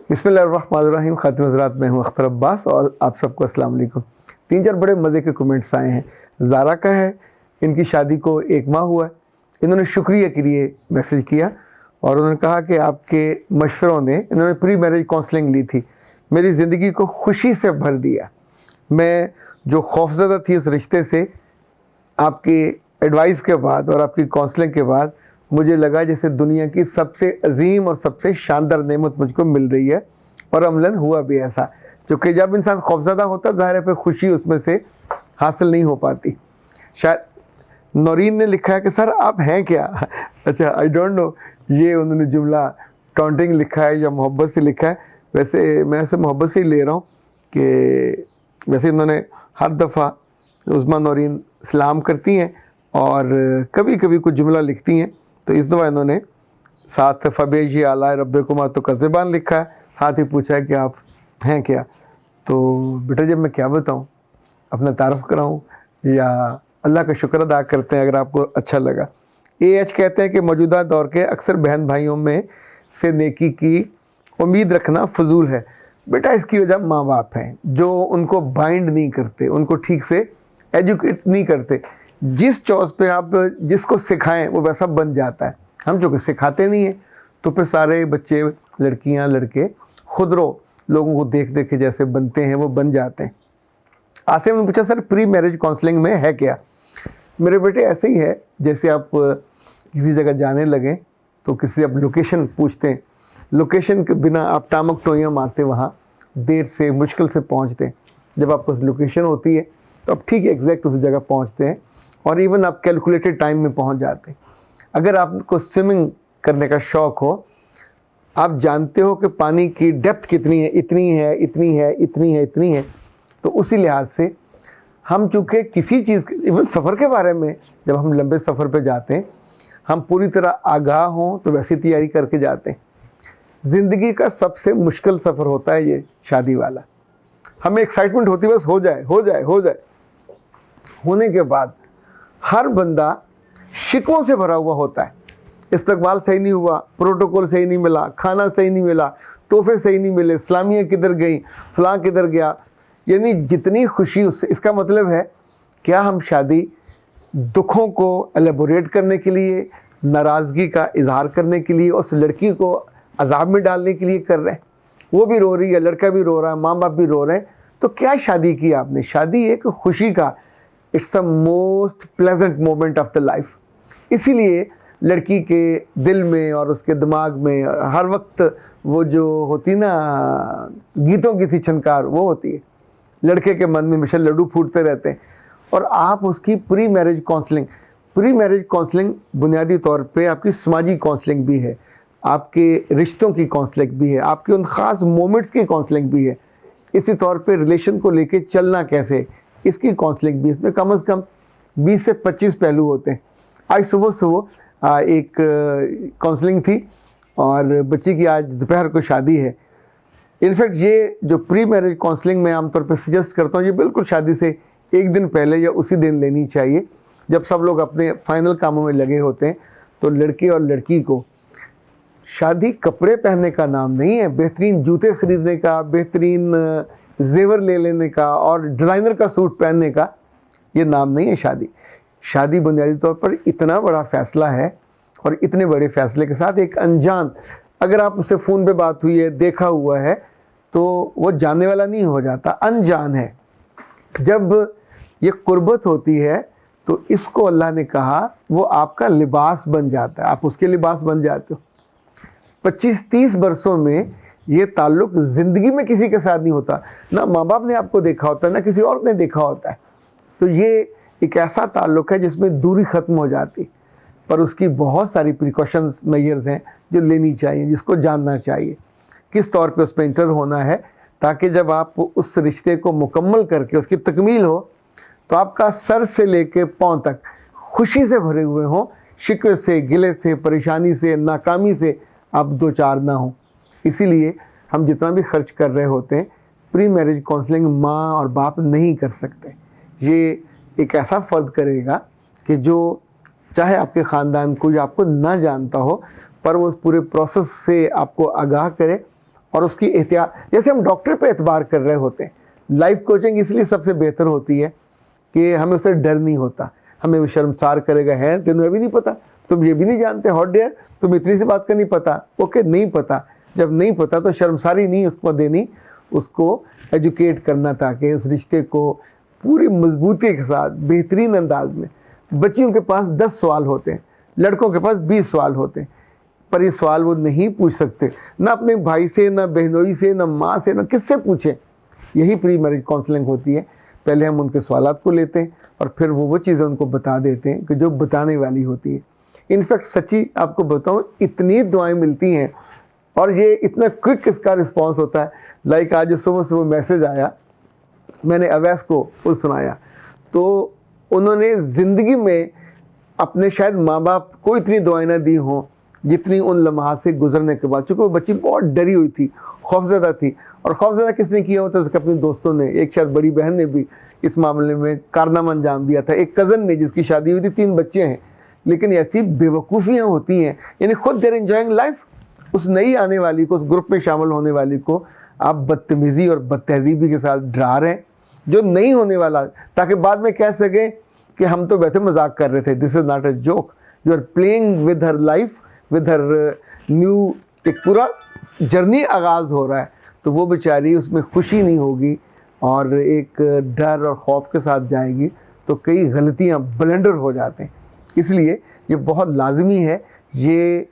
बिस्मिल्लाहिर्रहमानिर्रहीम। खातिम हज़रात, मैं हूँ अख्तर अब्बास और आप सबको अस्सलाम वालेकुम। 3-4 बड़े मज़े के कमेंट्स आए हैं। ज़ारा का है, इनकी शादी को 1 माह हुआ है। इन्होंने शुक्रिया के लिए मैसेज किया और उन्होंने कहा कि आपके मशवरों ने, इन्होंने प्री मैरिज काउंसलिंग ली थी, मेरी ज़िंदगी को खुशी से भर दिया। मैं जो खौफज़दा थी उस रिश्ते से आपकी एडवाइस के बाद और आपकी काउंसलिंग के बाद मुझे लगा जैसे दुनिया की सबसे अजीम और सबसे शानदार नेमत मुझको मिल रही है। और अमलन हुआ भी ऐसा, क्योंकि जब इंसान खौफज़दा होता ज़ाहिर है फिर खुशी उसमें से हासिल नहीं हो पाती। शायद नौरीन ने लिखा है कि सर आप हैं क्या? अच्छा, आई डोंट नो ये उन्होंने जुमला टॉन्टिंग लिखा है या मोहब्बत से लिखा है। वैसे मैं उसे मोहब्बत से ही ले रहा हूँ कि वैसे इन्होंने हर दफ़ा उस्मा नौरीन सलाम करती हैं और कभी कभी कुछ जुमला लिखती हैं, तो इस दफ़ा इन्होंने साथ फ़बेजी आला रब्बकुमा तो कज़बान लिखा है, साथ ही पूछा है कि आप हैं क्या। तो बेटा जब मैं क्या बताऊं, अपना तारफ़ कराऊं या अल्लाह का शुक्र अदा करते हैं अगर आपको अच्छा लगा। एएच कहते हैं कि मौजूदा दौर के अक्सर बहन भाइयों में से नेकी की उम्मीद रखना फजूल है। बेटा इसकी वजह माँ बाप हैं जो उनको बाइंड नहीं करते, उनको ठीक से एजुकेट नहीं करते। जिस चौस पे आप जिसको सिखाएं वो वैसा बन जाता है। हम जो कि सिखाते नहीं हैं तो फिर सारे बच्चे, लड़कियां, लड़के खुदरो लोगों को देख देख के जैसे बनते हैं वो बन जाते हैं। आसिम ने पूछा सर प्री मैरिज काउंसलिंग में है क्या? मेरे बेटे ऐसे ही है, जैसे आप किसी जगह जाने लगें तो किसी आप लोकेशन पूछते हैं, लोकेशन के बिना आप टामक टोइयाँ मारते वहाँ देर से मुश्किल से पहुँचते हैं। जब आपको लोकेशन होती है तो आप ठीक एग्जैक्ट उस जगह पहुँचते हैं और इवन आप कैलकुलेटेड टाइम में पहुँच जाते हैं। अगर आपको स्विमिंग करने का शौक़ हो, आप जानते हो कि पानी की डेप्थ कितनी है, इतनी है, इतनी है, इतनी है, इतनी है, तो उसी लिहाज से हम चूँकि किसी चीज़, इवन सफ़र के बारे में जब हम लंबे सफ़र पे जाते हैं हम पूरी तरह आगाह हों तो वैसी तैयारी करके जाते हैं। ज़िंदगी का सबसे मुश्किल सफ़र होता है ये शादी वाला। हमें एक्साइटमेंट होती है बस हो जाए, हो जाए, हो जाए। होने के बाद हर बंदा शिकवों से भरा हुआ होता है। इस्तकबाल सही नहीं हुआ, प्रोटोकॉल सही नहीं मिला, खाना सही नहीं मिला, तोहफे सही नहीं मिले, इस्लामिया किधर गई, फलां किधर गया। यानी जितनी खुशी उससे, इसका मतलब है क्या हम शादी दुखों को एलेबोरेट करने के लिए, नाराज़गी का इजहार करने के लिए, उस लड़की को अजाब में डालने के लिए कर रहे हैं? वो भी रो रही है, लड़का भी रो रहा है, माँ बाप भी रो रहे हैं, तो क्या शादी की आपने? शादी एक खुशी का, it's the most pleasant moment of the life. इसीलिए लड़की के दिल में और उसके दिमाग में हर वक्त वो जो होती ना गीतों की सी छनकार वो होती है। लड़के के मन में हमेशा लड्डू फूटते रहते हैं। और आप उसकी प्री मैरिज काउंसलिंग बुनियादी तौर पे आपकी समाजी काउंसलिंग भी है, आपके रिश्तों की काउंसलिंग भी है, आपके उन ख़ास मोमेंट्स की काउंसलिंग भी है। इसी तौर पे रिलेशन को लेके चलना कैसे, इसकी काउंसलिंग भी, इसमें कम से कम 20 से 25 पहलू होते हैं। आज सुबह एक काउंसलिंग थी और बच्ची की आज दोपहर को शादी है। इनफैक्ट ये जो प्री मैरिज काउंसलिंग मैं आमतौर पर सजेस्ट करता हूँ, ये बिल्कुल शादी से 1 दिन पहले या उसी दिन लेनी चाहिए जब सब लोग अपने फाइनल कामों में लगे होते हैं। तो लड़के और लड़की को शादी कपड़े पहनने का नाम नहीं है, बेहतरीन जूते खरीदने का, बेहतरीन जेवर ले लेने का और डिज़ाइनर का सूट पहनने का ये नाम नहीं है शादी। शादी बुनियादी तौर पर इतना बड़ा फ़ैसला है और इतने बड़े फ़ैसले के साथ एक अनजान, अगर आप उससे फ़ोन पे बात हुई है, देखा हुआ है, तो वो जानने वाला नहीं हो जाता, अनजान है। जब ये कुर्बत होती है तो इसको अल्लाह ने कहा वो आपका लिबास बन जाता है, आप उसके लिबास बन जाते हो। 25-30 बरसों में ये ताल्लुक़ ज़िंदगी में किसी के साथ नहीं होता, ना माँ बाप ने आपको देखा होता है, ना किसी और ने देखा होता है। तो ये एक ऐसा ताल्लुक़ है जिसमें दूरी ख़त्म हो जाती, पर उसकी बहुत सारी प्रिकॉशंस मेजर्स हैं जो लेनी चाहिए, जिसको जानना चाहिए किस तौर पे उस पर इंटर होना है, ताकि जब आप उस रिश्ते को मुकम्मल करके उसकी तकमील हो तो आपका सर से लेके पाँव तक खुशी से भरे हुए हों, शिकवे से, गिले से, परेशानी से, नाकामी से आप दो चार ना हो। इसीलिए हम जितना भी खर्च कर रहे होते हैं प्री मैरिज काउंसलिंग माँ और बाप नहीं कर सकते। ये एक ऐसा फ़र्द करेगा कि जो चाहे आपके ख़ानदान कोई आपको ना जानता हो, पर वो उस पूरे प्रोसेस से आपको आगाह करे और उसकी एहतियात, जैसे हम डॉक्टर पे एतबार कर रहे होते हैं, लाइफ कोचिंग इसलिए सबसे बेहतर होती है कि हमें उससे डर नहीं होता। हमें वो शर्मसार करेगा, है तुम्हें अभी नहीं पता, तुम ये भी नहीं जानते, हॉट डेयर, तुम इतनी सी बात का नहीं पता। ओके, नहीं पता, जब नहीं पता तो शर्मसारी नहीं उसको देनी, उसको एजुकेट करना ताकि उस रिश्ते को पूरी मजबूती के साथ बेहतरीन अंदाज में। बच्चियों के पास 10 सवाल होते हैं, लड़कों के पास 20 सवाल होते हैं, पर ये सवाल वो नहीं पूछ सकते, ना अपने भाई से, ना बहनोई से, ना माँ से, ना किससे पूछें। यही प्री मैरिज काउंसलिंग होती है। पहले हम उनके सवालात को लेते हैं और फिर वो चीज़ें उनको बता देते हैं कि जो बताने वाली होती है। इनफैक्ट सच्ची आपको बताऊँ, इतनी दुआएं मिलती हैं और ये इतना क्विक इसका रिस्पांस होता है। लाइक आज सुबह सुबह मैसेज आया, मैंने अवैस को वो सुनाया, तो उन्होंने ज़िंदगी में अपने शायद माँ बाप को इतनी दुआएं ना दी हों जितनी उन लम्हात से गुजरने के बाद। चूँकि वो बच्ची बहुत डरी हुई थी, खौफज़दा थी, और खौफज़दा किसने किया होता है? उसके अपने दोस्तों ने, एक शायद बड़ी बहन ने भी इस मामले में कारनामा अंजाम दिया था, एक कज़न ने जिसकी शादी हुई थी, 3 बच्चे हैं। लेकिन ऐसी बेवकूफ़ियाँ होती हैं, यानी खुद देर एंजॉइंग लाइफ, उस नई आने वाली को, उस ग्रुप में शामिल होने वाली को आप बदतमीज़ी और बदतहजीबी के साथ डरा रहे हैं, जो नहीं होने वाला, ताकि बाद में कह सकें कि हम तो वैसे मजाक कर रहे थे। This is not a joke, you are playing with her life, with her new, एक पूरा जर्नी आगाज़ हो रहा है, तो वो बेचारी उसमें खुशी नहीं होगी और एक डर और खौफ के साथ जाएगी, तो कई गलतियाँ, ब्लंडर हो जाते हैं। इसलिए ये बहुत लाजमी है, ये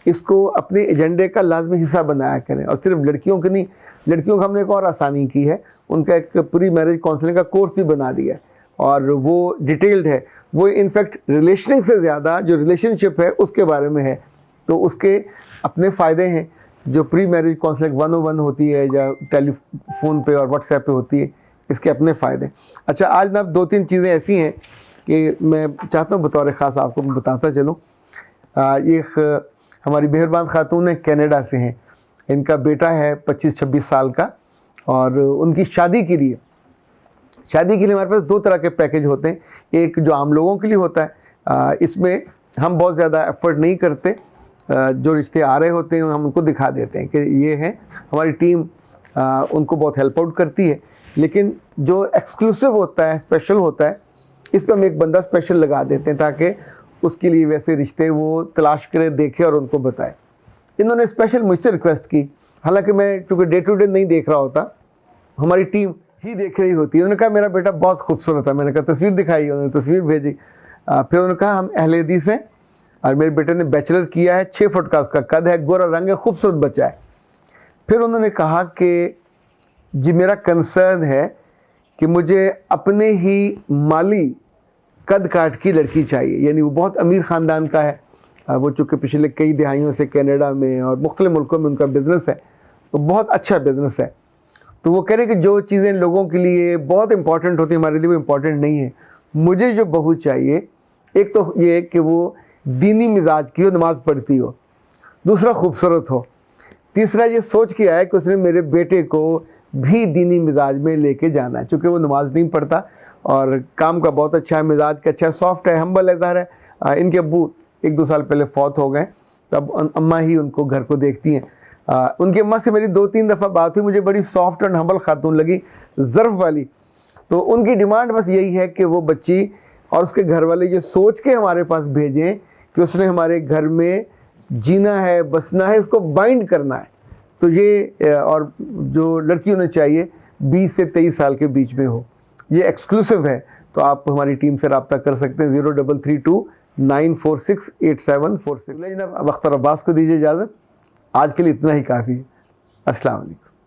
इसको अपने एजेंडे का लाजमी हिस्सा बनाया करें। और सिर्फ लड़कियों के नहीं, लड़कियों को हमने एक और आसानी की है, उनका एक प्री मैरिज काउंसलिंग का कोर्स भी बना दिया है और वो डिटेल्ड है। वो इनफैक्ट रिलेशनिंग से ज़्यादा जो रिलेशनशिप है उसके बारे में है, तो उसके अपने फ़ायदे हैं। जो प्री मैरिज काउंसलिंग 101 होती है या टेलीफोन पे और व्हाट्सएप पे होती है, इसके अपने फ़ायदे। अच्छा, आज ना 2-3 चीज़ें ऐसी हैं कि मैं चाहता हूँ बतौर ख़ास आपको बताता चलूँ। एक हमारी मेहरबान खातून है, कनाडा से हैं, इनका बेटा है 25-26 साल का, और उनकी शादी के लिए हमारे पास 2 तरह के पैकेज होते हैं। एक जो आम लोगों के लिए होता है, इसमें हम बहुत ज़्यादा एफर्ट नहीं करते, जो रिश्ते आ रहे होते हैं हम उनको दिखा देते हैं कि ये हैं, हमारी टीम उनको बहुत हेल्प आउट करती है। लेकिन जो एक्सक्लूसिव होता है, स्पेशल होता है, इस पर हम एक बंदा स्पेशल लगा देते हैं ताकि उसके लिए वैसे रिश्ते वो तलाश करे, देखे और उनको बताए। इन्होंने स्पेशल मुझसे रिक्वेस्ट की, हालांकि मैं चूँकि डे टू डे नहीं देख रहा होता, हमारी टीम ही देख रही होती है। उन्होंने कहा मेरा बेटा बहुत खूबसूरत है। मैंने कहा तस्वीर दिखाई, उन्होंने तस्वीर भेजी। फिर उन्होंने कहा हम अहले हदीस हैं और मेरे बेटे ने बैचलर किया है, 6 फुट का उसका कद है, गोरा रंग है, खूबसूरत बच्चा है। फिर उन्होंने कहा कि जी मेरा कंसर्न है कि मुझे अपने ही माली कद काट की लड़की चाहिए, यानी वो बहुत अमीर ख़ानदान का है, वो चूँकि पिछले कई दहाइयों से कनाडा में और मुख्तलिफ मुल्कों में उनका बिज़नेस है, तो बहुत अच्छा बिज़नेस है। तो वो कह रहे कि जो चीज़ें लोगों के लिए बहुत इंपॉर्टेंट होती हैं हमारे लिए वो इम्पॉर्टेंट नहीं है। मुझे जो बहू चाहिए, एक तो ये कि वो दीनी मिजाज की हो, नमाज़ पढ़ती हो, दूसरा खूबसूरत हो, तीसरा ये सोच के आया कि उसने मेरे बेटे को भी दीनी मिजाज में लेके जाना है। चूँकि वो नमाज नहीं पढ़ता और काम का बहुत अच्छा है, मिजाज का अच्छा है, सॉफ्ट है, हम्बल है, ज़ाहिर है। इनके अब्बू 1-2 साल पहले फौत हो गए, तब अम्मा ही उनको घर को देखती हैं। उनकी अम्मा से मेरी 2-3 दफ़ा बात हुई, मुझे बड़ी सॉफ्ट और हम्बल खातून लगी, ज़र्फ़ वाली। तो उनकी डिमांड बस यही है कि वो बच्ची और उसके घर वाले ये सोच के हमारे पास भेजें कि उसने हमारे घर में जीना है, बसना है, इसको बाइंड करना है। तो ये और जो लड़की उन्हें चाहिए 20 से 23 साल के बीच में हो। ये एक्सक्लूसिव है, तो आप हमारी टीम से रब्ता कर सकते हैं 0332-946-8746। जनाब अख्तर अब्बास को दीजिए इजाज़त, आज के लिए इतना ही काफ़ी है। अस्सलाम वालेकुम।